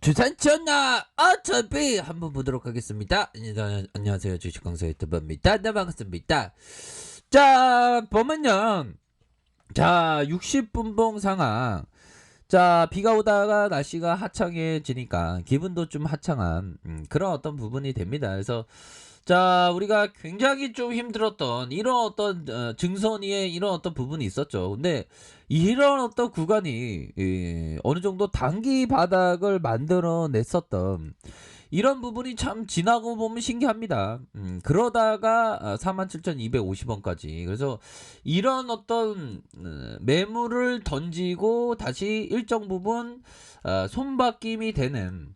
주산치였나 어차피 한번 보도록 하겠습니다. 안녕하세요, 주식강사 유튜버입니다. 네, 반갑습니다. 자, 보면요, 자 60분봉 상황. 자, 비가 오다가 날씨가 화창해지니까 기분도 좀 화창한 그런 어떤 부분이 됩니다. 그래서 자, 우리가 굉장히 좀 힘들었던 이런 어떤 증선 위에 이런 어떤 부분이 있었죠. 근데 이런 어떤 구간이 어느 정도 단기 바닥을 만들어 냈었던 이런 부분이 참 지나고 보면 신기합니다. 그러다가 47,250원까지. 그래서 이런 어떤 매물을 던지고 다시 일정 부분 손바뀜이 되는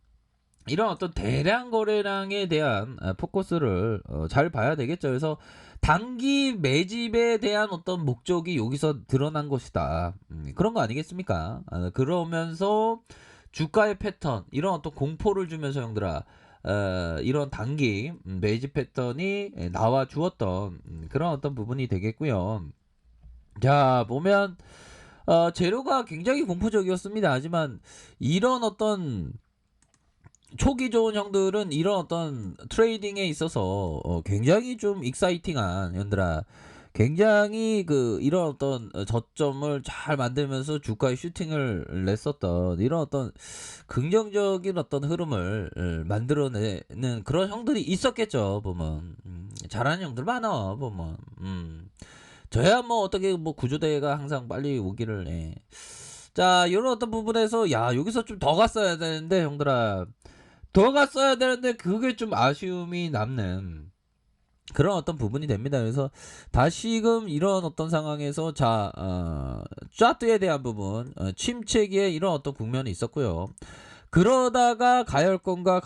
이런 어떤 대량 거래량에 대한 포커스를 잘 봐야 되겠죠. 그래서 단기 매집에 대한 어떤 목적이 여기서 드러난 것이다. 그런 거 아니겠습니까? 그러면서 주가의 패턴, 이런 어떤 공포를 주면서 형들아, 이런 단기 매집 패턴이 나와 주었던 그런 어떤 부분이 되겠고요. 자, 보면 재료가 굉장히 공포적이었습니다. 하지만 이런 어떤 초기 좋은 형들은 이런 어떤 트레이딩에 있어서 굉장히 좀 익사이팅한 형들아, 굉장히 이런 어떤 저점을 잘 만들면서 주가에 슈팅을 냈었던 이런 어떤 긍정적인 어떤 흐름을 만들어내는 그런 형들이 있었겠죠. 보면 잘하는 형들 많아 보면. 저야 뭐 어떻게 뭐 구조대가 항상 빨리 오기를 해. 자, 이런 어떤 부분에서 야, 여기서 좀 더 갔어야 되는데 형들아, 더 갔어야 되는데 그게 좀 아쉬움이 남는 그런 어떤 부분이 됩니다. 그래서 다시금 이런 어떤 상황에서 짜트에 대한 부분, 침체기에 이런 어떤 국면이 있었고요. 그러다가 가열권과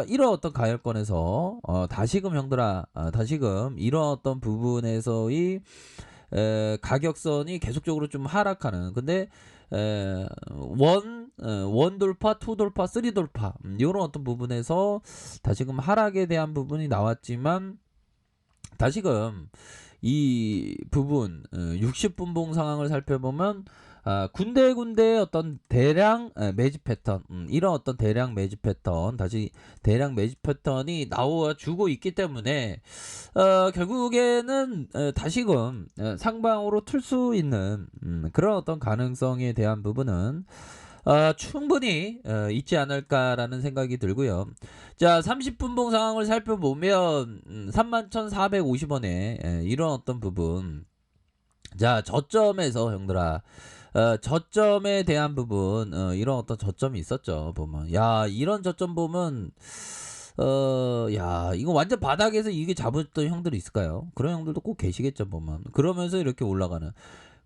이런 어떤 가열권에서 다시금 형들아, 다시금 이런 어떤 부분에서의 가격선이 계속적으로 좀 하락하는. 근데 원 돌파, 투 돌파, 쓰리 돌파, 이런 어떤 부분에서 다시금 하락에 대한 부분이 나왔지만, 다시금 이 부분 60분봉 상황을 살펴보면 군데군데 어떤 대량 매집 패턴, 이런 어떤 대량 매집 패턴, 다시 대량 매집 패턴이 나와주고 있기 때문에 결국에는 다시금 상방으로 틀 수 있는 그런 어떤 가능성에 대한 부분은 충분히 있지 않을까라는 생각이 들고요. 자, 30분봉 상황을 살펴보면 31,450원에 이런 어떤 부분. 자, 저점에서 형들아, 저점에 대한 부분, 이런 어떤 저점이 있었죠. 보면 야, 이런 저점 보면 야, 이거 완전 바닥에서 이게 잡았던 형들이 있을까요? 그런 형들도 꼭 계시겠죠. 보면 그러면서 이렇게 올라가는.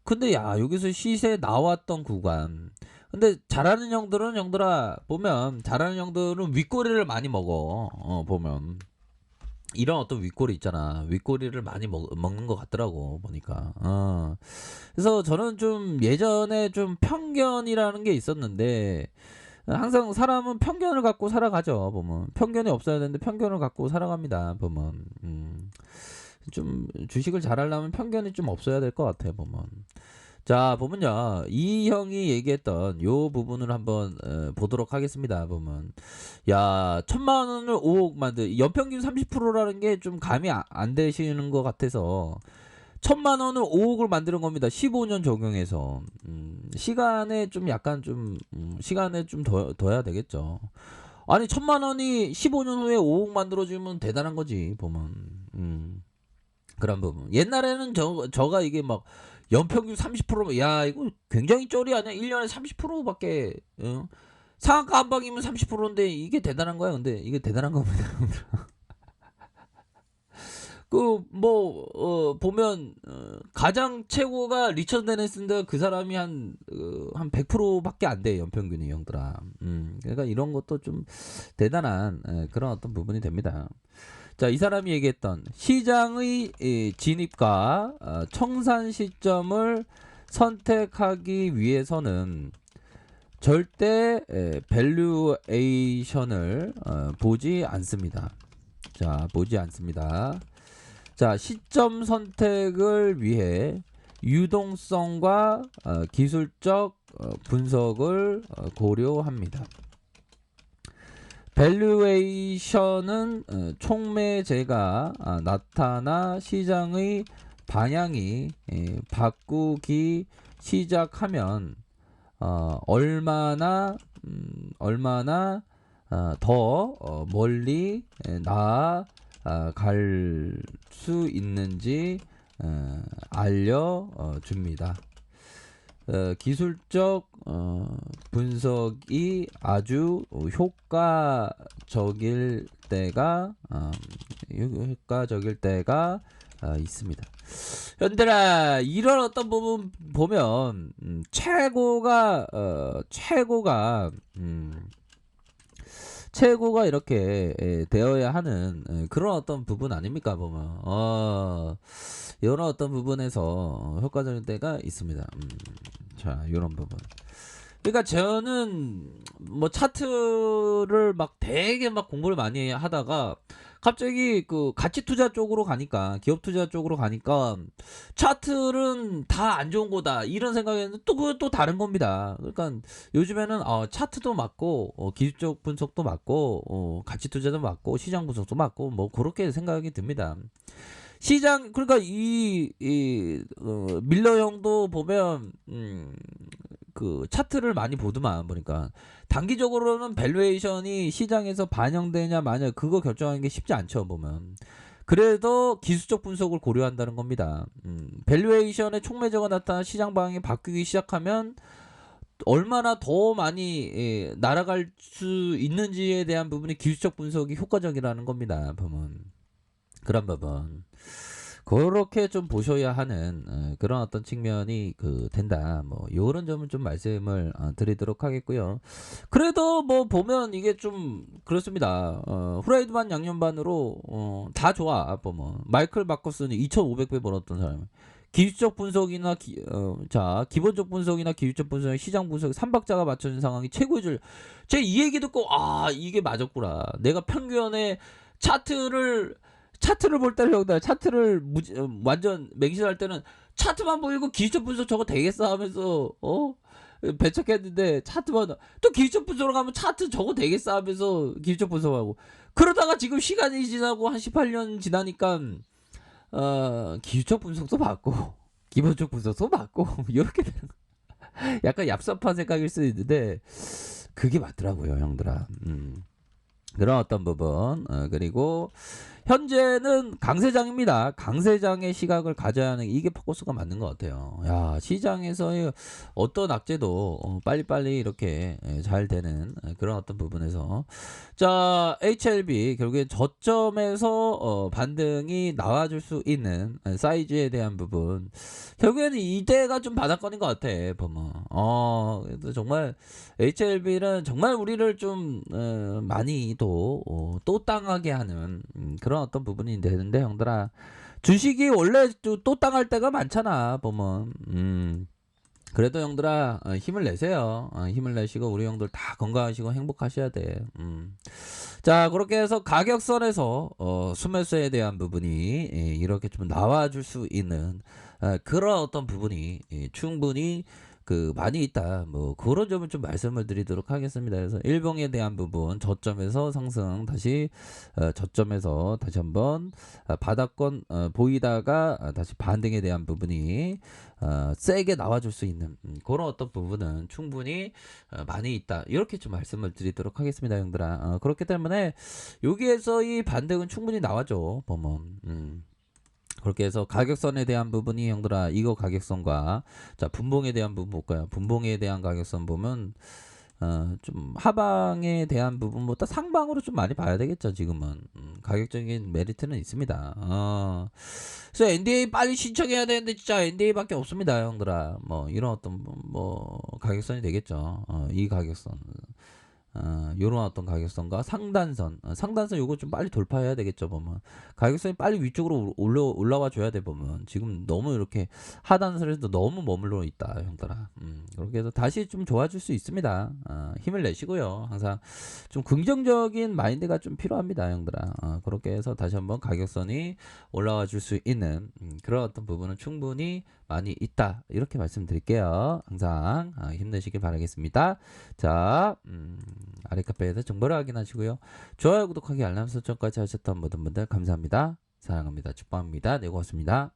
근데 야, 여기서 시세 나왔던 구간. 근데 잘하는 형들은 형들아, 보면 잘하는 형들은 윗꼬리를 많이 먹어. 보면 이런 어떤 윗꼬리 있잖아. 윗꼬리를 많이 먹는 것 같더라고 보니까. 그래서 저는 좀 예전에 좀 편견이라는 게 있었는데, 항상 사람은 편견을 갖고 살아가죠. 보면 편견이 없어야 되는데 편견을 갖고 살아갑니다. 보면 좀 주식을 잘하려면 편견이 좀 없어야 될 것 같아요. 보면 자, 보면요, 이 형이 얘기했던 요 부분을 한번 보도록 하겠습니다. 보면 야, 1,000만 원을 5억 만들, 연평균 30%라는 게 좀 감이 안 되시는 것 같아서 1,000만 원을 5억을 만드는 겁니다. 15년 적용해서. 시간에 좀 약간 좀 시간에 좀 둬야 되겠죠. 아니, 1,000만 원이 15년 후에 5억 만들어주면 대단한 거지. 보면 그런 부분. 옛날에는 저가 이게 막 연평균 30%, 야, 이거 굉장히 쩔이 아니야. 1년에 30%밖에, 상한가 한 방이면 30%인데 이게 대단한 거야. 근데 이게 대단한 겁니다. 보면 가장 최고가 리처드 데니슨인데 그 사람이 한 100%밖에 안 돼, 연평균이 형들아. 그러니까 이런 것도 좀 대단한 그런 어떤 부분이 됩니다. 자, 이 사람이 얘기했던 시장의 진입과 청산 시점을 선택하기 위해서는 절대 밸류에이션을 보지 않습니다. 자, 보지 않습니다. 자, 시점 선택을 위해 유동성과 기술적 분석을 고려합니다. 밸류에이션은 촉매제가 나타나 시장의 방향이 바꾸기 시작하면 얼마나 더 멀리 나아갈 수 있는지 알려줍니다. 기술적 분석이 아주 효과적일 때가 있습니다. 현들아, 이런 어떤 부분 보면 최고가 이렇게 되어야 하는 그런 어떤 부분 아닙니까? 보면 이런 어떤 부분에서 효과적인 때가 있습니다. 자, 이런 부분. 그러니까 저는 뭐 차트를 막 되게 막 공부를 많이 하다가 갑자기 그 가치 투자 쪽으로 가니까, 기업 투자 쪽으로 가니까 차트는 다 안 좋은 거다 이런 생각했는데 또 그건 또 다른 겁니다. 그러니까 요즘에는 차트도 맞고 기술적 분석도 맞고 가치 투자도 맞고 시장 분석도 맞고 뭐 그렇게 생각이 듭니다. 시장, 그러니까 밀러 형도 보면 그 차트를 많이 보더만 보니까 단기적으로는 밸류에이션이 시장에서 반영되냐 마냐 그거 결정하는 게 쉽지 않죠 보면. 그래도 기술적 분석을 고려한다는 겁니다. 밸류에이션의 촉매제가 나타나 시장 방향이 바뀌기 시작하면 얼마나 더 많이 날아갈 수 있는지에 대한 부분이 기술적 분석이 효과적이라는 겁니다 보면. 그런 부분 그렇게 좀 보셔야 하는 그런 어떤 측면이 된다. 뭐 요런 점을 좀 말씀을 드리도록 하겠고요. 그래도 뭐 보면 이게 좀 그렇습니다. 후라이드 반 양념 반으로 다 좋아. 보면 마이클 바커스는 2,500배 벌었던 사람. 기술적 분석이나 기본적 분석이나 기술적 분석, 시장 분석 3박자가 맞춰진 상황이 최고의 줄. 제 이 얘기 듣고 이게 맞았구나. 내가 평균에 차트를 볼 때는 형들 차트를 완전 맹신할 때는 차트만 보이고 기술적 분석 저거 되겠어 하면서 배척했는데 차트만 또 기술적 분석으로 가면 차트 저거 되겠어 하면서 기술적 분석하고 그러다가 지금 시간이 지나고 한 18년 지나니까 기술적 분석도 맞고 기본적 분석도 맞고 이렇게 되는 약간 얍삽한 생각일 수 있는데 그게 맞더라고요 형들아. 그런 어떤 부분 그리고 현재는 강세장입니다. 강세장의 시각을 가져야 하는 이게 포커스가 맞는 것 같아요. 야, 시장에서의 어떤 악재도 빨리빨리 이렇게 잘 되는 그런 어떤 부분에서 자, HLB 결국에 저점에서 반등이 나와줄 수 있는 사이즈에 대한 부분 결국에는 이때가 좀 바닥권인 것 같아 보면. 그래서 정말 HLB는 정말 우리를 좀 많이 또 땅하게 하는 그런 어떤 부분이 되는데 형들아 주식이 원래 또 땅할 때가 많잖아 보면. 그래도 형들아 힘을 내세요. 힘을 내시고 우리 형들 다 건강하시고 행복하셔야 돼. 자, 그렇게 해서 가격선에서 수매수에 대한 부분이 이렇게 좀 나와줄 수 있는 그런 어떤 부분이 충분히 많이 있다. 뭐 그런 점을 좀 말씀을 드리도록 하겠습니다. 그래서 일봉에 대한 부분 저점에서 상승 다시 저점에서 다시 한번 바닥권 보이다가 다시 반등에 대한 부분이 세게 나와줄 수 있는 그런 어떤 부분은 충분히 많이 있다. 이렇게 좀 말씀을 드리도록 하겠습니다, 형들아. 그렇기 때문에 여기에서 이 반등은 충분히 나와줘. 보면. 그렇게 해서 가격선에 대한 부분이 형들아 이거 가격선과 자 분봉에 대한 부분 볼까요? 분봉에 대한 가격선 보면 좀 하방에 대한 부분보다 상방으로 좀 많이 봐야 되겠죠 지금은. 가격적인 메리트는 있습니다. 그래서 NDA 빨리 신청해야 되는데 진짜 NDA밖에 없습니다 형들아. 뭐 이런 어떤 뭐 가격선이 되겠죠. 이 가격선 요런 어떤 가격선과 상단선 상단선 요거 좀 빨리 돌파해야 되겠죠 보면. 가격선이 빨리 위쪽으로 올라와 줘야 돼 보면. 지금 너무 이렇게 하단선에서 너무 머물러 있다 형들아. 그렇게 해서 다시 좀 좋아질 수 있습니다. 힘을 내시고요 항상 좀 긍정적인 마인드가 좀 필요합니다 형들아. 그렇게 해서 다시 한번 가격선이 올라와 줄 수 있는 그런 어떤 부분은 충분히 많이 있다 이렇게 말씀드릴게요. 항상 힘내시길 바라겠습니다. 자 아래 카페에서 정보를 확인하시고요. 좋아요, 구독하기, 알람 설정까지 하셨던 모든 분들 감사합니다. 사랑합니다. 축복합니다. 네, 고맙습니다.